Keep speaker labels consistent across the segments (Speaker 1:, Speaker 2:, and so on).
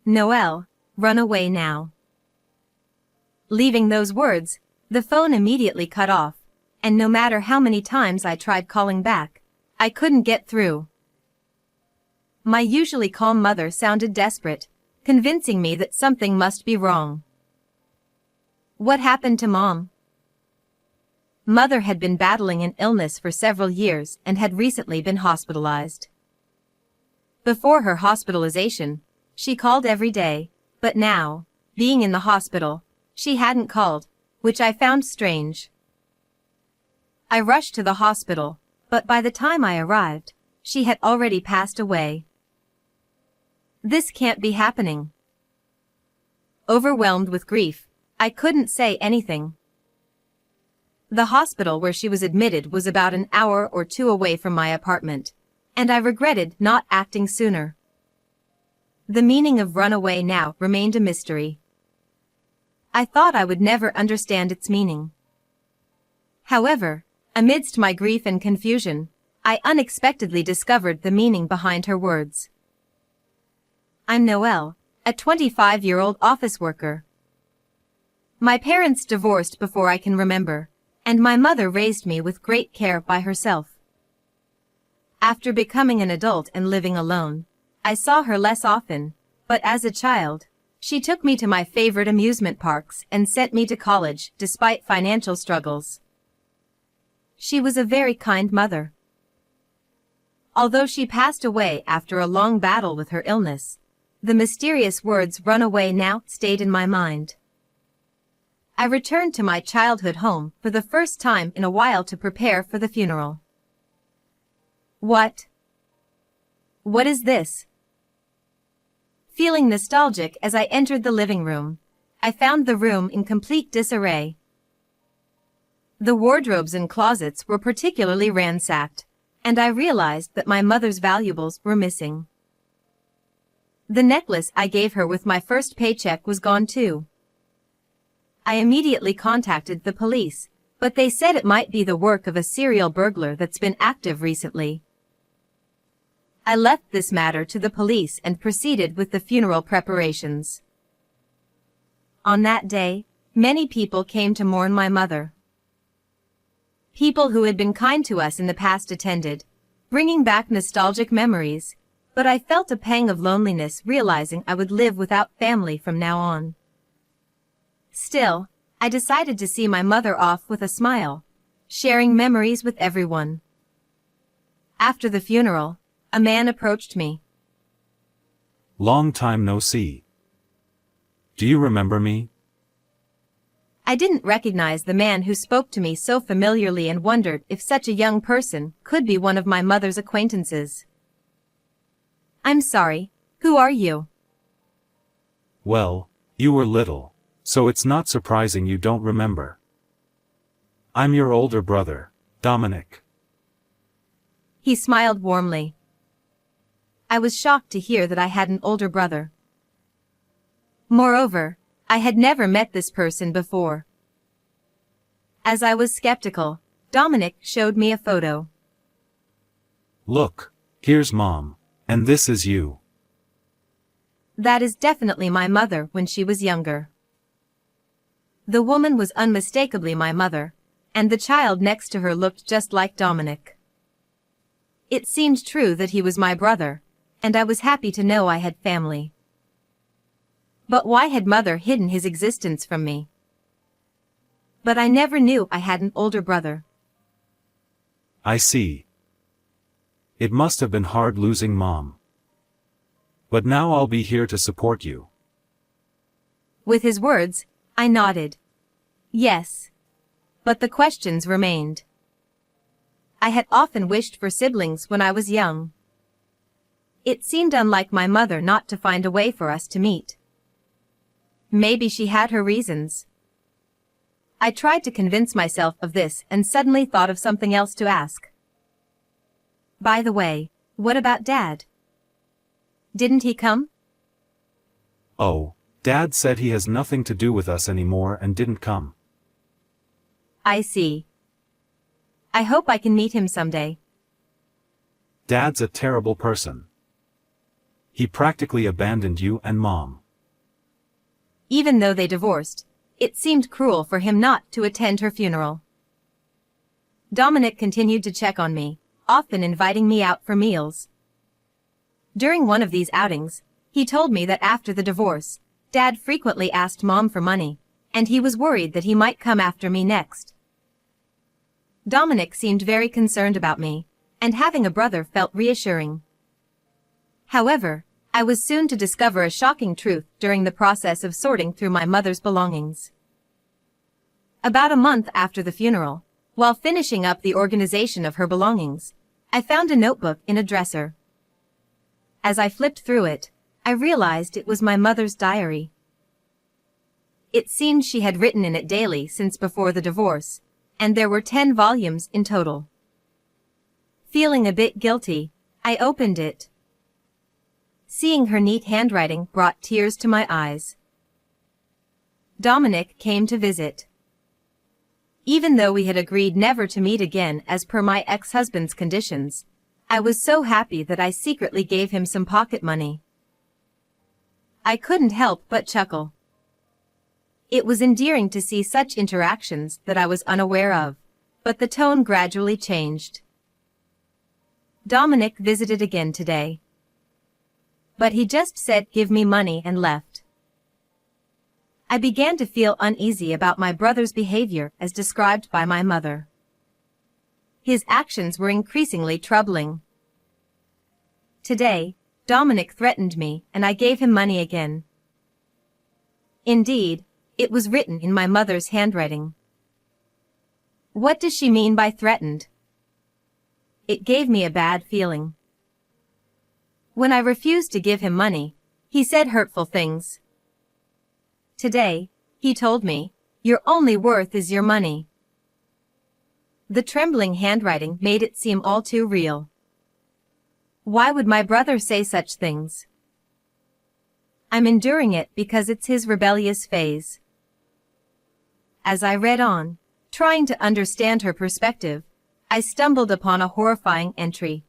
Speaker 1: Noelle, run away now. Leaving those words, the phone immediately cut off, and no matter how many times I tried calling back, I couldn't get through. My usually calm mother sounded desperate, convincing me that something must be wrong. What happened to Mom? Mother had been battling an illness for several years and had recently been hospitalized. Before her hospitalization, she called every day, but now, being in the hospital, she hadn't called, which I found strange. I rushed to the hospital, but by the time I arrived, she had already passed away. This can't be happening. Overwhelmed with grief, I couldn't say anything. The hospital where she was admitted was about an hour or two away from my apartment, and I regretted not acting sooner. The meaning of run away now remained a mystery. I thought I would never understand its meaning. However, amidst my grief and confusion, I unexpectedly discovered the meaning behind her words. I'm Noelle, a 25-year-old office worker. My parents divorced before I can remember, and my mother raised me with great care by herself. After becoming an adult and living alone, I saw her less often, but as a child, she took me to my favorite amusement parks and sent me to college despite financial struggles. She was a very kind mother. Although she passed away after a long battle with her illness, the mysterious words "run away now" stayed in my mind. I returned to my childhood home for the first time in a while to prepare for the funeral. What is this? Feeling nostalgic as I entered the living room, I found the room in complete disarray. The wardrobes and closets were particularly ransacked, and I realized that my mother's valuables were missing. The necklace I gave her with my first paycheck was gone too. I immediately contacted the police, but they said it might be the work of a serial burglar that's been active recently. I left this matter to the police and proceeded with the funeral preparations. On that day, many people came to mourn my mother. People who had been kind to us in the past attended, bringing back nostalgic memories, but I felt a pang of loneliness realizing I would live without family from now on. Still, I decided to see my mother off with a smile, sharing memories with everyone. After the funeral, a man approached me.
Speaker 2: Long time no see. Do you remember me?
Speaker 1: I didn't recognize the man who spoke to me so familiarly and wondered if such a young person could be one of my mother's acquaintances. I'm sorry, who are you?
Speaker 2: Well, you were little, so it's not surprising you don't remember. I'm your older brother, Dominic.
Speaker 1: He smiled warmly. I was shocked to hear that I had an older brother. Moreover, I had never met this person before. As I was skeptical, Dominic showed me a photo.
Speaker 2: Look, here's Mom, and this is you.
Speaker 1: That is definitely my mother when she was younger. The woman was unmistakably my mother, and the child next to her looked just like Dominic. It seemed true that he was my brother, and I was happy to know I had family. But why had Mother hidden his existence from me? But I never knew I had an older brother.
Speaker 2: I see. It must have been hard losing Mom. But now I'll be here to support you.
Speaker 1: With his words, I nodded. Yes. But the questions remained. I had often wished for siblings when I was young. It seemed unlike my mother not to find a way for us to meet. Maybe she had her reasons. I tried to convince myself of this and suddenly thought of something else to ask. By the way, what about Dad? Didn't he come?
Speaker 2: Oh, Dad said he has nothing to do with us anymore and didn't come.
Speaker 1: I see. I hope I can meet him someday.
Speaker 2: Dad's a terrible person. He practically abandoned you and Mom.
Speaker 1: Even though they divorced, it seemed cruel for him not to attend her funeral. Dominic continued to check on me, often inviting me out for meals. During one of these outings, he told me that after the divorce, Dad frequently asked Mom for money, and he was worried that he might come after me next. Dominic seemed very concerned about me, and having a brother felt reassuring. However, I was soon to discover a shocking truth during the process of sorting through my mother's belongings. About a month after the funeral, while finishing up the organization of her belongings, I found a notebook in a dresser. As I flipped through it, I realized it was my mother's diary. It seemed she had written in it daily since before the divorce, and there were 10 volumes in total. Feeling a bit guilty, I opened it. Seeing her neat handwriting brought tears to my eyes. Dominic came to visit. Even though we had agreed never to meet again as per my ex-husband's conditions, I was so happy that I secretly gave him some pocket money. I couldn't help but chuckle. It was endearing to see such interactions that I was unaware of, but the tone gradually changed. Dominic visited again today. But he just said, "Give me money," and left. I began to feel uneasy about my brother's behavior as described by my mother. His actions were increasingly troubling. Today, Dominic threatened me and I gave him money again. Indeed, it was written in my mother's handwriting. What does she mean by threatened? It gave me a bad feeling. When I refused to give him money, he said hurtful things. Today, he told me, "Your only worth is your money." The trembling handwriting made it seem all too real. Why would my brother say such things? I'm enduring it because it's his rebellious phase. As I read on, trying to understand her perspective, I stumbled upon a horrifying entry.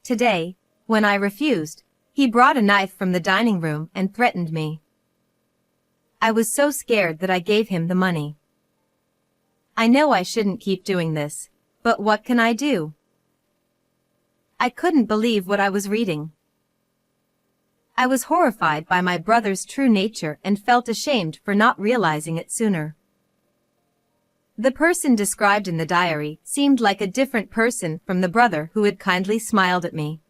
Speaker 1: Today, when I refused, he brought a knife from the dining room and threatened me. I was so scared that I gave him the money. I know I shouldn't keep doing this, but what can I do? I couldn't believe what I was reading. I was horrified by my brother's true nature and felt ashamed for not realizing it sooner. The person described in the diary seemed like a different person from the brother who had kindly smiled at me.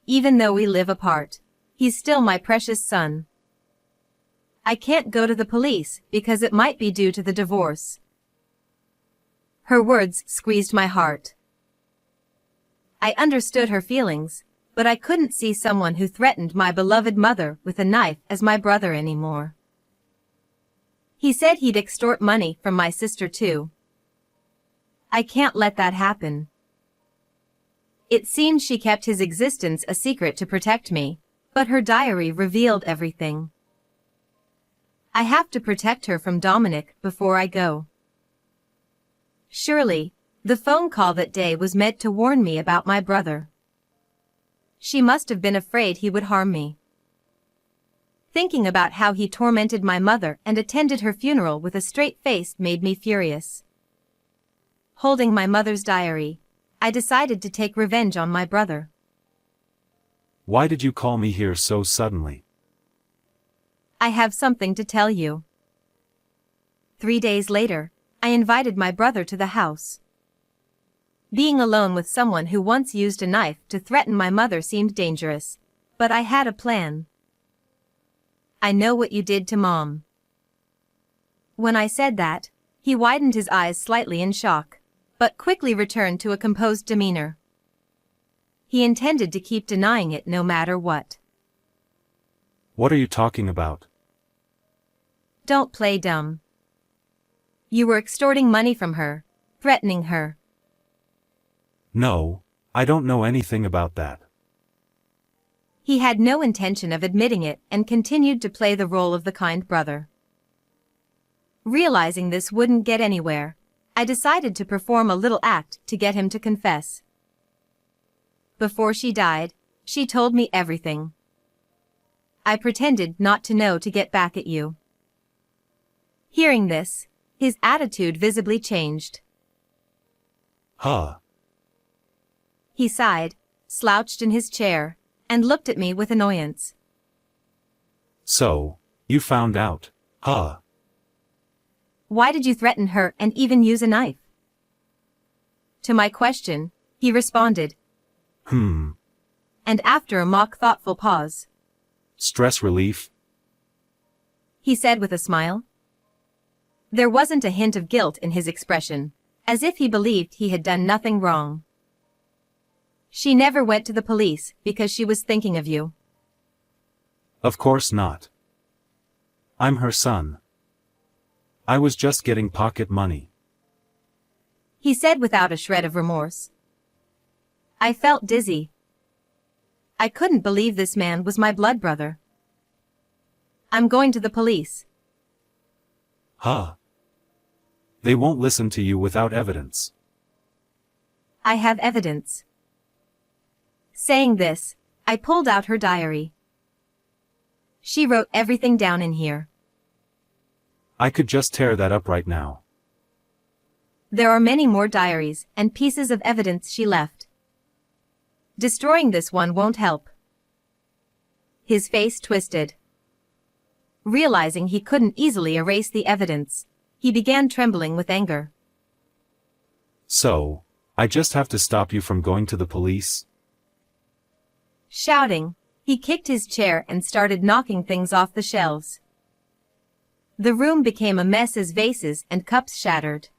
Speaker 1: Even though we live apart, he's still my precious son. I can't go to the police because it might be due to the divorce. Her words squeezed my heart. I understood her feelings, but I couldn't see someone who threatened my beloved mother with a knife as my brother anymore. He said he'd extort money from my sister too. I can't let that happen. It seemed she kept his existence a secret to protect me, but her diary revealed everything. I have to protect her from Dominic before I go. Surely, the phone call that day was meant to warn me about my brother. She must have been afraid he would harm me. Thinking about how he tormented my mother and attended her funeral with a straight face made me furious. Holding my mother's diary, I decided to take revenge on my brother.
Speaker 2: Why did you call me here so suddenly?
Speaker 1: I have something to tell you. 3 days later, I invited my brother to the house. Being alone with someone who once used a knife to threaten my mother seemed dangerous, but I had a plan. I know what you did to Mom. When I said that, he widened his eyes slightly in shock, but quickly returned to a composed demeanor. He intended to keep denying it no matter what.
Speaker 2: What are you talking about?
Speaker 1: Don't play dumb. You were extorting money from her, threatening her.
Speaker 2: No, I don't know anything about that.
Speaker 1: He had no intention of admitting it and continued to play the role of the kind brother. Realizing this wouldn't get anywhere, I decided to perform a little act to get him to confess. Before she died, She told me everything. I pretended not to know to get back at you." Hearing this, his attitude visibly changed.
Speaker 2: Huh.
Speaker 1: He sighed, slouched in his chair, and looked at me with annoyance.
Speaker 2: So, you found out, huh?
Speaker 1: "Why did you threaten her and even use a knife?" To my question, he responded, and after a mock thoughtful pause,
Speaker 2: Stress relief?
Speaker 1: he said with a smile. There wasn't a hint of guilt in his expression, as if he believed he had done nothing wrong. "She never went to the police because she was thinking of you."
Speaker 2: Of course not. I'm her son. I was just getting pocket money.
Speaker 1: He said without a shred of remorse. I felt dizzy. I couldn't believe this man was my blood brother. "I'm going to the police."
Speaker 2: Huh? They won't listen to you without evidence.
Speaker 1: "I have evidence." Saying this, I pulled out her diary. She wrote everything down in here.
Speaker 2: I could just tear that up right now.
Speaker 1: There are many more diaries and pieces of evidence she left. Destroying this one won't help. His face twisted. Realizing he couldn't easily erase the evidence, he began trembling with anger.
Speaker 2: So, I just have to stop you from going to the police?
Speaker 1: Shouting, he kicked his chair and started knocking things off the shelves. The room became a mess as vases and cups shattered.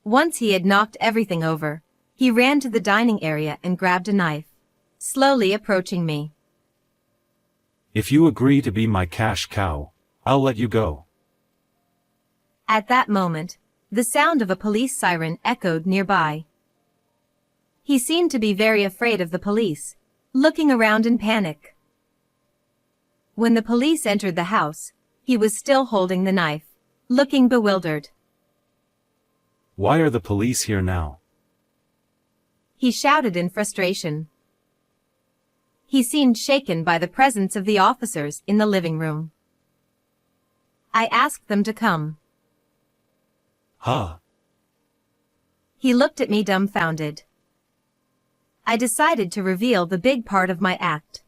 Speaker 1: Once he had knocked everything over, he ran to the dining area and grabbed a knife, slowly approaching me.
Speaker 2: If you agree to be my cash cow, I'll let you go.
Speaker 1: At that moment, the sound of a police siren echoed nearby. He seemed to be very afraid of the police, looking around in panic. When the police entered the house, he was still holding the knife, looking bewildered.
Speaker 2: Why are the police here now?
Speaker 1: He shouted in frustration. He seemed shaken by the presence of the officers in the living room. I asked them to come.
Speaker 2: Huh?
Speaker 1: He looked at me dumbfounded. I decided to reveal the big part of my act.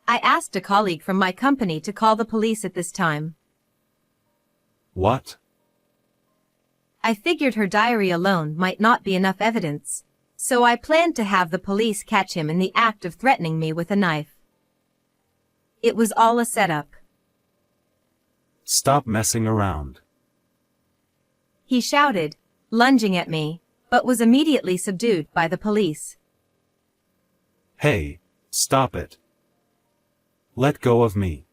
Speaker 1: I asked a colleague from my company to call the police at this time.
Speaker 2: What?
Speaker 1: I figured her diary alone might not be enough evidence, so I planned to have the police catch him in the act of threatening me with a knife. It was all a setup.
Speaker 2: Stop messing around.
Speaker 1: He shouted, lunging at me, but was immediately subdued by the police.
Speaker 2: Hey, stop it. Let go of me.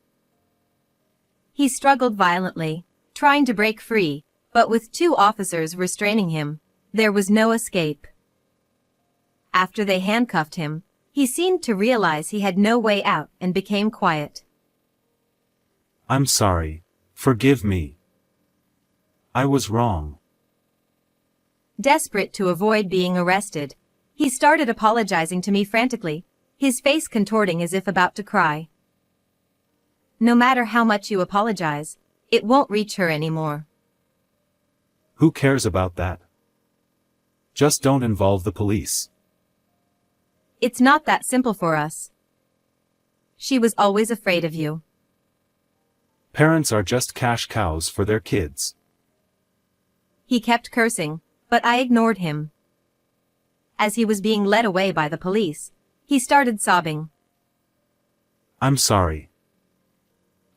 Speaker 1: He struggled violently, trying to break free, but with 2 officers restraining him, there was no escape. After they handcuffed him, he seemed to realize he had no way out and became quiet.
Speaker 2: I'm sorry. Forgive me. I was wrong.
Speaker 1: Desperate to avoid being arrested, he started apologizing to me frantically, his face contorting as if about to cry. No matter how much you apologize, it won't reach her anymore.
Speaker 2: Who cares about that? Just don't involve the police.
Speaker 1: It's not that simple for us. She was always afraid of you.
Speaker 2: Parents are just cash cows for their kids.
Speaker 1: He kept cursing, but I ignored him. As he was being led away by the police, he started sobbing.
Speaker 2: I'm sorry.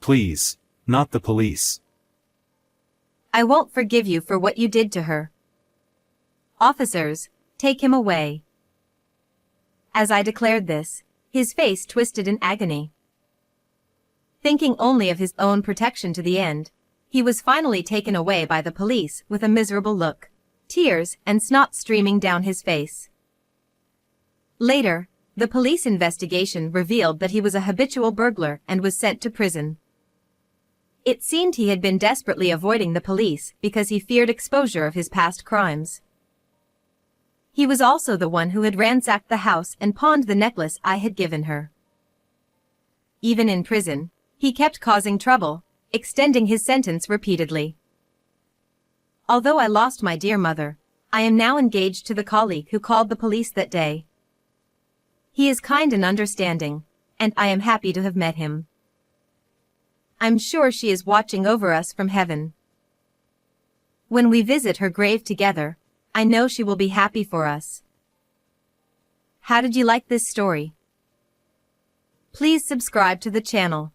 Speaker 2: Please, not the police.
Speaker 1: I won't forgive you for what you did to her. Officers, take him away. As I declared this, his face twisted in agony. Thinking only of his own protection to the end, he was finally taken away by the police with a miserable look, tears and snot streaming down his face. Later, the police investigation revealed that he was a habitual burglar and was sent to prison. It seemed he had been desperately avoiding the police because he feared exposure of his past crimes. He was also the one who had ransacked the house and pawned the necklace I had given her. Even in prison, he kept causing trouble, extending his sentence repeatedly. Although I lost my dear mother, I am now engaged to the colleague who called the police that day. He is kind and understanding, and I am happy to have met him. I'm sure she is watching over us from heaven. When we visit her grave together, I know she will be happy for us. How did you like this story? Please subscribe to the channel.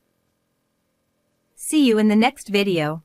Speaker 1: See you in the next video.